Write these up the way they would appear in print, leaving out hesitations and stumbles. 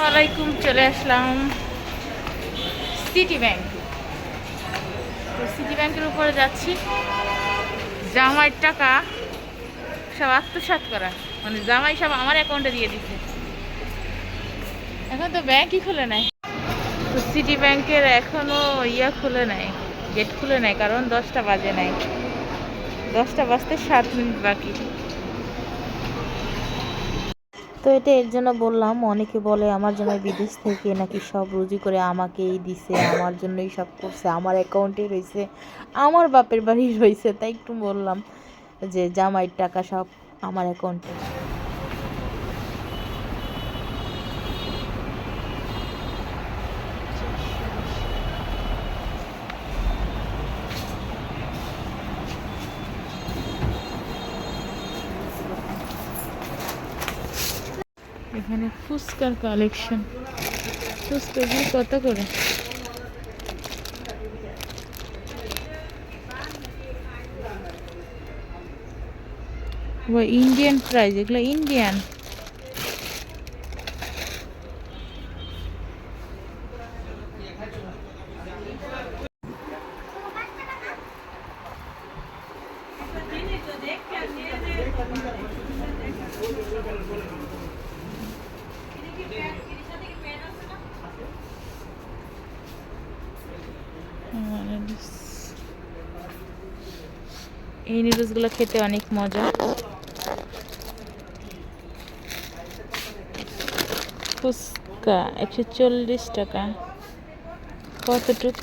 আলাইকুম, চলে আসলাম city bank. তো সিটি ব্যাংকের উপরে যাচ্ছি, জামাইয়ের টাকা সব আত্মসাৎ করা, মানে জামাই সব আমার অ্যাকাউন্টে দিয়ে দিচ্ছে। এখন তো ব্যাংকই খুলে নাই। তো সিটি ব্যাংকের এখনো খুলে নাই, গেট খুলে নাই, কারণ 10টা বাজে নাই। 10টা বাজতে 7 মিনিট বাকি। তো এটা এর জন্য বললাম, অনেকে বলে আমার জন্য বিদেশ থেকে নাকি সব রুজি করে আমাকেই দিছে, আমার জন্যই সব করছে, আমার অ্যাকাউন্টে রয়েছে, আমার বাপের বাড়ি রয়েছে। তাই একটু বললাম যে জামাইয়ের টাকা সব আমার অ্যাকাউন্টে। এখানে ফুচকার কালেকশন। ফুচকাগুলি কত করে? ইন্ডিয়ান প্রাইস, এগুলো ইন্ডিয়ান। এই নুডলসগুলো খেতে অনেক মজা। ফুচকা 140 টাকা। কতটুক?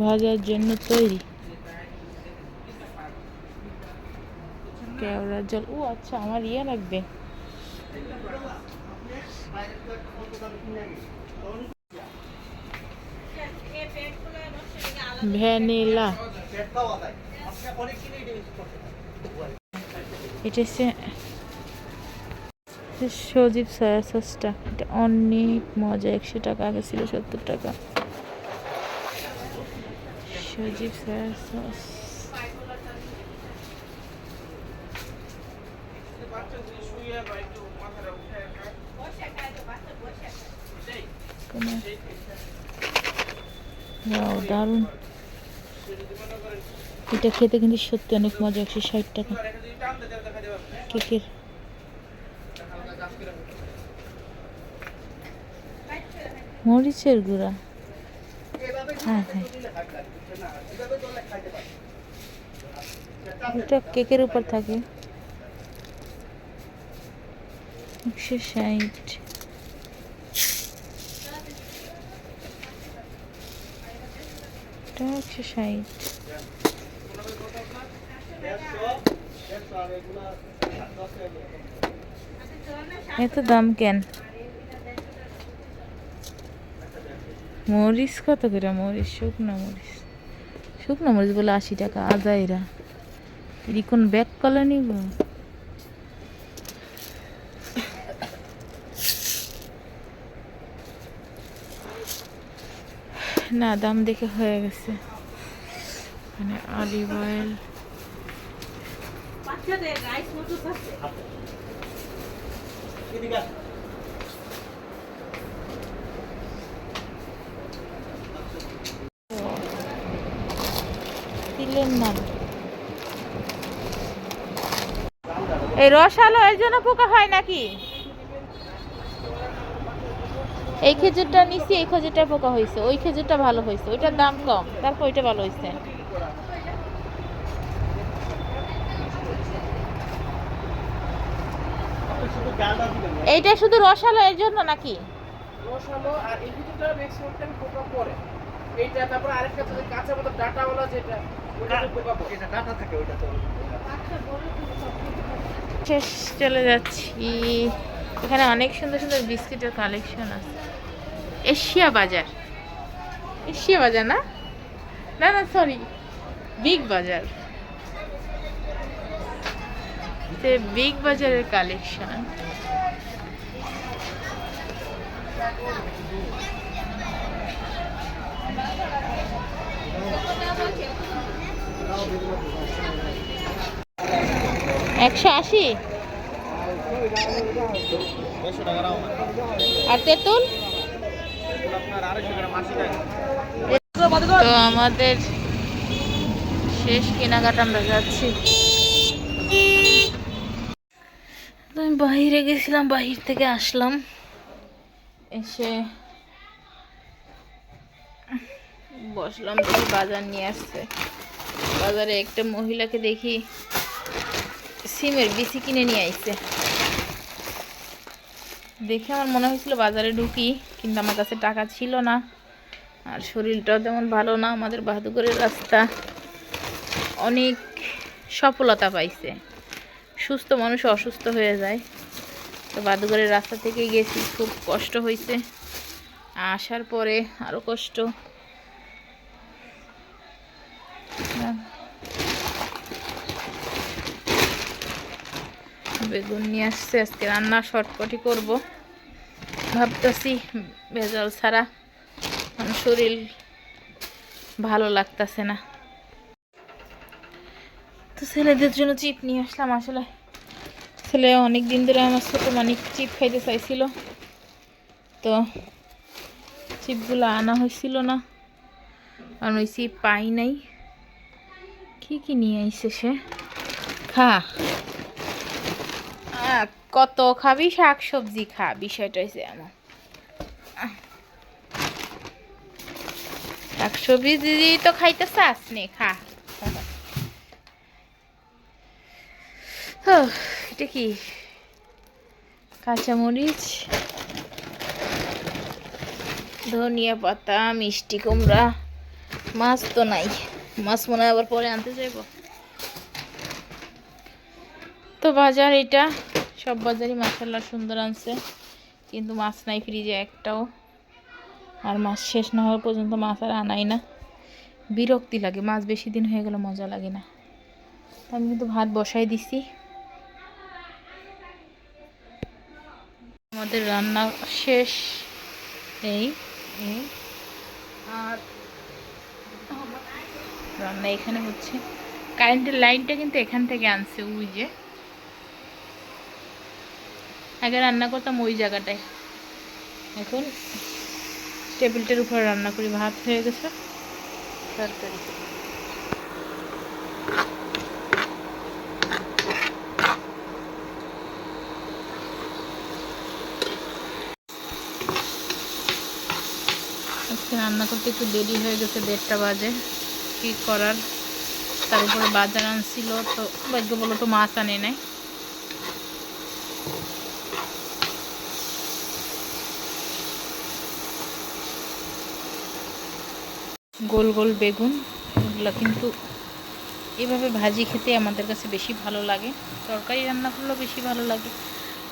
ভাজার জন্য তৈরি। কেওড়ার জল, ও আচ্ছা, আমার লাগবে। ভ্যানিলা। এটা হচ্ছে সজীব সয়া সসটা, এটা অনেক মজা। 100 টাকা, আগে ছিল 70 টাকা। সজীব সয়া সস। দারুণ, এটা খেতে কিন্তু সত্যি অনেক মজা। 160 টাকা কেকের। মরিচের গুঁড়া, হ্যাঁ হ্যাঁ, এটা কেকের উপর থাকে। 160। এটা 160। এত দাম কেন? মরিচ কত করে? মরিচ, শুকনো মরিচ, শুকনো মরিচ বলে 80 টাকা। আজাইরা কোন ব্যাগ কলা নিব? না, দাম দেখে হয়ে গেছে। মানে অলিভ অয়েল, তিলের নাম। এই রস আলো এর জন্য পোকা হয় নাকি? এই খেজুরটা নিছি, এই খেজুরটা পোকা হয়েছে, ওই খেজুরটা ভালো হয়েছে, ওইটার দাম কম, তারপর ওইটা ভালো হয়েছে। এইটা শুধু রসালো এর জন্য নাকি? রসালো আর এই খেজুরটা ম্যাক্সিমাম টাইম পোকা পড়ে। এইটা তারপর আরেকটা যদি কাঁচা মতো ডাটাওয়ালা, যেটা ওইটাতে পোকা পড়ে, এটা ডাটা থাকে, ওইটা তো। শেষ, চলে যাচ্ছি। এখানে অনেক সুন্দর সুন্দর বিস্কিটের কালেকশন আছে। এশিয়া বাজার, এশিয়া বাজার না, না না সরি, বিগ বাজার। বিগ বাজারের কালেকশন। 180 আর তেঁতুল তো আমাদের শেষ কেনাকাটা আমরা যাচ্ছি। তো আমি বাহিরে গেছিলাম, বাহির থেকে আসলাম, এসে বসলাম, দেখি বাজার নিয়ে আসছে। বাজারে একটা মহিলাকে দেখি সিমের বিচি কিনে নিয়ে আসছে। দেখে আমার মনে হয়েছিল বাজারে ঢুকি, কিন্তু আমার কাছে টাকা ছিল না, আর শরীরটাও তেমন ভালো না। আমাদের বাহাদুরের রাস্তা অনেক সফলতা পাইছে, সুস্থ মানুষ অসুস্থ হয়ে যায়। তো বাহাদুরের রাস্তা থেকে গেছি, খুব কষ্ট হয়েছে, আসার পরে আরও কষ্ট। বেগুন নিয়ে আসছে, আজকে রান্না শর্টকটই করব ভাবতেছি, ভেজাল ছাড়া। শরীর ভালো লাগতেছে না। তো ছেলেদের জন্য চিপ নিয়ে আসলাম। আসলে ছেলে অনেক দিন ধরে আমার ছোটো মানিক চিপ খাইতে চাইছিল, তো চিপগুলো আনা হয়েছিল না, কারণ ওই চিপ পাই নাই। কি নিয়ে আইছে সে? খা, কত খাবি, শাক সবজি খা, বিষয়টা হয়েছে এমন। শাক সবজি দিদি তো খাইতে চাস নে, খা। এটা কি? কাঁচামরিচ, ধনিয়া পাতা, মিষ্টি কুমড়া, মাছ তো নাই, মাছ মনে হয় আবার পরে আনতে যাইব। তো বাজার এটা, সব বাজারই মাশাআল্লাহ সুন্দর আনছে, কিন্তু মাছ নাই ফ্রিজে একটাও। আর মাছ শেষ না হওয়া পর্যন্ত মাছ আর আনাই না, বিরক্তি লাগে। মাছ বেশি দিন হয়ে গেলে মজা লাগে না। আমি কিন্তু ভাত বসাই দিছি। আমাদের রান্না শেষ, এই আর রান্না এখানে হচ্ছে। কারেন্টের লাইনটা কিন্তু এখান থেকে আনছে, ওই যে আগে রান্না করতাম ওই জায়গাটায়, এখন টেবিলটার উপরে রান্না করি। ভাত হয়ে গেছে, তরকারি। আজকে রান্না করতে একটু দেরি হয়ে গেছে, 1:30 বাজে। কী করার, তার উপরে বাজার আনছিল, তো ভাগ্য বলো তো মাছ আনে নাই। গোল গোল বেগুন, এগুলো কিন্তু এভাবে ভাজি খেতে আমাদের কাছে বেশি ভালো লাগে, তরকারি রান্না করলেও বেশি ভালো লাগে।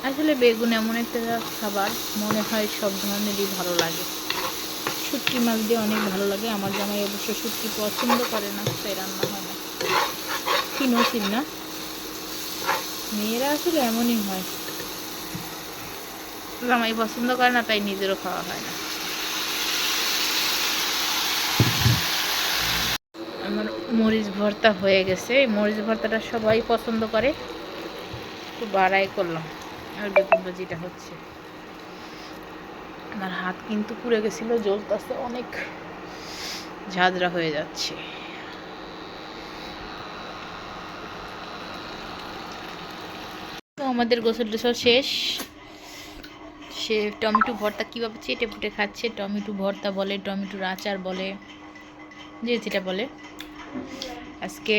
আসলে বেগুন এমন একটা খাবার, মনে হয় সব ধরনেরই ভালো লাগে। শুটকি মাছ দিয়ে অনেক ভালো লাগে। আমার জামাই অবশ্য শুটকি পছন্দ করে না, তাই রান্না হয় না। কি নসিব না, মেয়েরা আসলে এমনই হয়, জামাই পছন্দ করে না, তাই নিজেরও খাওয়া হয় না। আমার মরিচ ভর্তা হয়ে গেছে। এই মরিচ ভর্তাটা সবাই পছন্দ করে, একটু বাড়াই করলাম। আর বেগুন ভাজিটা হচ্ছে। আমার হাত কিন্তু পুড়ে গেছিলো, জ্বলতেছে অনেক, ঝাঁঝরা হয়ে যাচ্ছে। তো আমাদের গোসল টোসল শেষ। সে টমেটো ভর্তা কীভাবে চেটে ফুটে খাচ্ছে, টমেটো ভর্তা বলে, টমেটোর আচার বলে, যে যেটা বলে। আজকে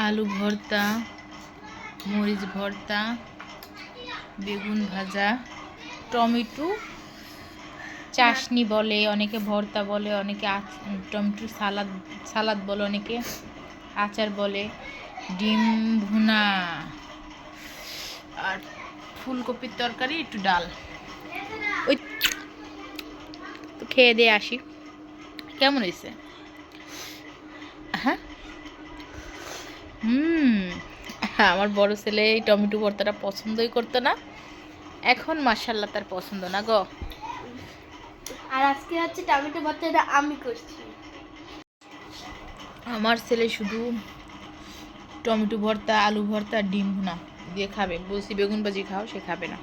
আলু ভর্তা, মরিচ ভর্তা, বেগুন ভাজা, টমেটো চাশনি বলে, অনেকে ভর্তা বলে, অনেকে টমেটো সালাদ বলে, অনেকে আচার বলে, ডিম ভুনা, আর ফুলকপির তরকারি, একটু ডাল। ওই তো খেয়ে দিয়ে আসি, কেমন হয়েছে? হ্যাঁ, আমার বড় ছেলে এই টমেটো ভর্তাটা পছন্দই করতো না, এখন মাশাআল্লাহ তার পছন্দ না গো। আর আজকে হচ্ছে টমেটো ভর্তাটা আমি করছি। আমার ছেলে শুধু টমেটো ভর্তা, আলু ভর্তা, ডিম ভুনা দিয়ে খাবে। বলছি বেগুন ভাজি খাও, সে খাবে না।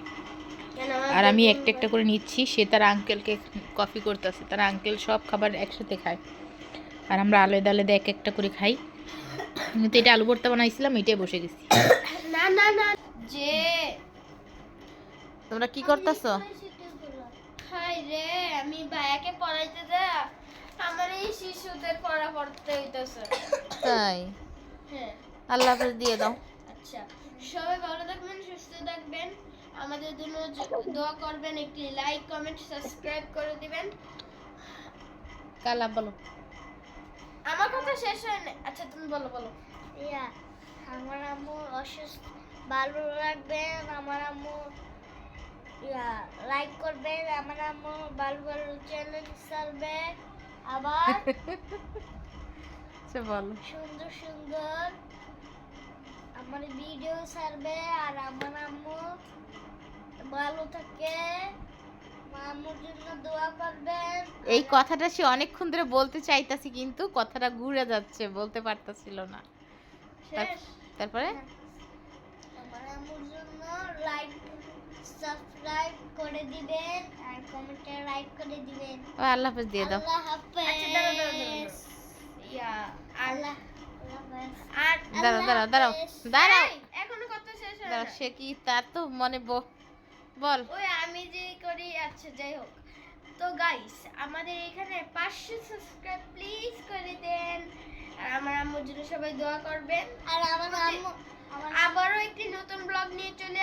কেন আর আমি একটা একটা করে নিচ্ছি, সে তার আঙ্কেলকে কফি করতেছে, তার আঙ্কেল সব খাবার একসাথে খায় আর আমরা আলাদা আলাদা এক একটা করে খাই। কিন্তু এটা আলু ভর্তা বানাইছিলাম, এটাই বসে গেছি। না না না যে তোমরা কি করতেছো? হাই রে, আমি ভাইয়াকে পড়াইতে যা আমার এই শিশুদের পড়া পড়তে হইতেছে। তাই? হ্যাঁ। আল্লাহ হাফেজ দিয়ে দাও। আচ্ছা, সবাই ভালো থাকবেন, সুস্থ থাকবেন, আমাদের জন্য দোয়া করবেন, একটি লাইক কমেন্ট সাবস্ক্রাইব করে দিবেন। কালা বলো। আমার কথা শেষ হয় না। আচ্ছা তুমি বলো বলো। ইয়া আমার আম্মু অসুস্থ, ভালো রাখবেন। আমার আম্মু ইয়া লাইক করবেন। আমার আম্মু ভালো ভালো চ্যালেঞ্জ চালবে, আবার আচ্ছা বলো। সুন্দর সুন্দর আমার ভিডিও ছাড়বে। আর আমার আম্মু ভালো থাকে, আম্মুর জন্য দোয়া করবেন। এই কথাটা সে অনেকক্ষণ ধরে বলতে চাইতাছি, কিন্তু কথাটা ঘুরে যাচ্ছে, বলতে পারতাছিল না। শেষ। তারপরে আমার আম্মুর জন্য লাইক সাবস্ক্রাইব করে দিবেন আর কমেন্টে লাইক করে দিবেন। ও আল্লাহ হাফেজ দিয়ে দাও। আল্লাহ হাফেজ। আচ্ছা দাঁড়াও দাঁড়াও দাঁড়াও। ইয়া আল্লাহ হাফেজ। আর দাঁড়াও দাঁড়াও দাঁড়াও দাঁড়াও এই, এখনো কথা শেষ হয় দাঁড়াও, না। সে কি তার তো মনে বল। ওই আমি যে করি। আচ্ছা যাই হোক, তো গাইস আমাদের এখানে 500 সাবস্ক্রাইব প্লিজ করে দেন, আর আমার আম্মুর জন্য সবাই দোয়া করবেন। আর আমার আম্মু আবারও একটি নতুন ব্লগ নিয়ে চলে